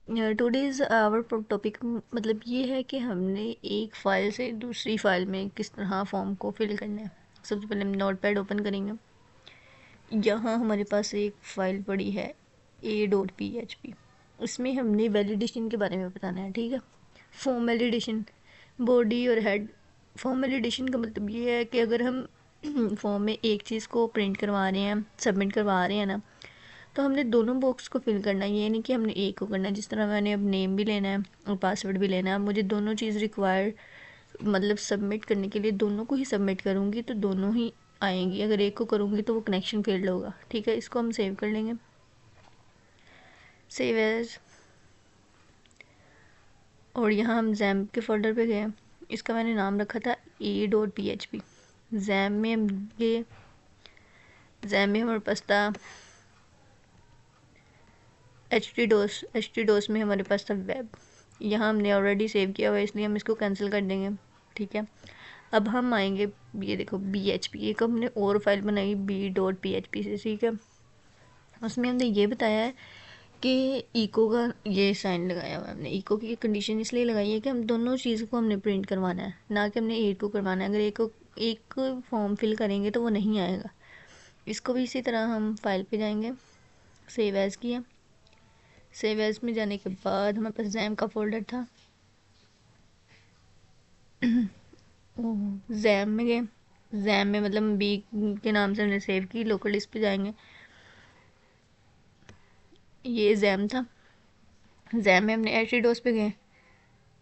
Today's our topic मतलब ये है कि हमने एक फ़ाइल से दूसरी फ़ाइल में किस तरह फॉर्म को फिल करना है। सबसे पहले हम नोटपैड ओपन करेंगे। यहाँ हमारे पास एक फ़ाइल पड़ी है a.php। उसमें हमने वैलिडेशन के बारे में बताना है, ठीक है। फॉर्म वैलिडेशन, बॉडी और हेड। फॉर्म वैलिडेशन का मतलब ये है कि अगर हम फॉर्म में एक चीज़ को प्रिंट करवा रहे हैं, सबमिट करवा रहे हैं ना, तो हमने दोनों बॉक्स को फिल करना है। ये नहीं कि हमने एक को करना है। जिस तरह मैंने अब नेम भी लेना है और पासवर्ड भी लेना है, मुझे दोनों चीज़ रिक्वायर मतलब सबमिट करने के लिए दोनों को ही सबमिट करूँगी तो दोनों ही आएंगी। अगर एक को करूँगी तो वो कनेक्शन फेल्ड होगा, ठीक है। इसको हम सेव कर लेंगे, सेव एज। और यहाँ हम जैम के फोल्डर पे गए। इसका मैंने नाम रखा था a.php। जैम में हम ये जैम में हमारे पास था एच टी डोस में हमारे पास था वेब। यहाँ हमने ऑलरेडी सेव किया हुआ है इसलिए हम इसको कैंसिल कर देंगे, ठीक है। अब हम आएंगे, ये देखो BHP, एक हमने और फाइल बनाई b.php से, ठीक है। उसमें हमने ये बताया है कि इको का ये साइन लगाया हुआ है हमने। इको की कंडीशन इसलिए लगाई है कि हम दोनों चीज़ को हमने प्रिंट करवाना है, ना कि हमने एक को करवाना है। अगर एक फॉर्म फिल करेंगे तो वो नहीं आएगा। इसको भी इसी तरह हम फाइल पे जाएंगे, सेव एज़ किया। सेव एज़ में जाने के बाद हमारे पास जैम का फोल्डर था, जैम में गए। जैम में मतलब बी के नाम से हमने सेव की। लोकल डिस्क पे जाएंगे, ये जैम था। जैम में हमने एच पे गए।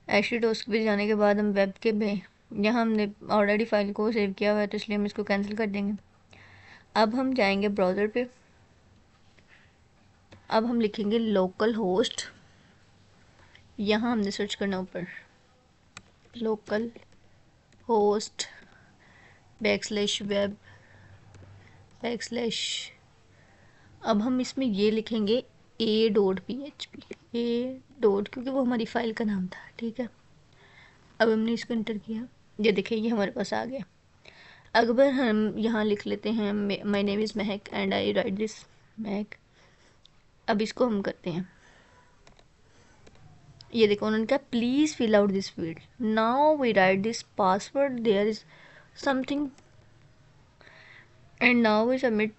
एच पे जाने के बाद हम वेब के पे, यहाँ हमने ऑलरेडी फाइल को सेव किया हुआ है तो इसलिए हम इसको कैंसिल कर देंगे। अब हम जाएंगे ब्राउज़र पे। अब हम लिखेंगे लोकल होस्ट। यहाँ हमने सर्च करना ऊपर लोकल होस्ट \web \। अब हम इसमें ये लिखेंगे a.php, क्योंकि वो हमारी फ़ाइल का नाम था, ठीक है। अब हमने इसको इंटर किया, ये देखिए ये हमारे पास आ गया। अगर हम यहाँ लिख लेते हैं my name is Mahak and I right this महक। अब इसको हम करते हैं, ये देखो उन्होंने कहा please fill out this field, now we write this password, there is something and now we submit.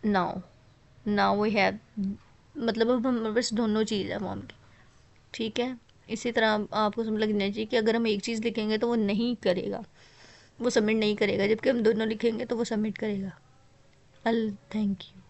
Now we have, मतलब अब हमारे पास दोनों चीज़ है फॉर्म की, ठीक है। इसी तरह आपको समझ लगना चाहिए कि अगर हम एक चीज़ लिखेंगे तो वो नहीं करेगा, वो सबमिट नहीं करेगा, जबकि हम दोनों लिखेंगे तो वो सबमिट करेगा। अल थैंक यू।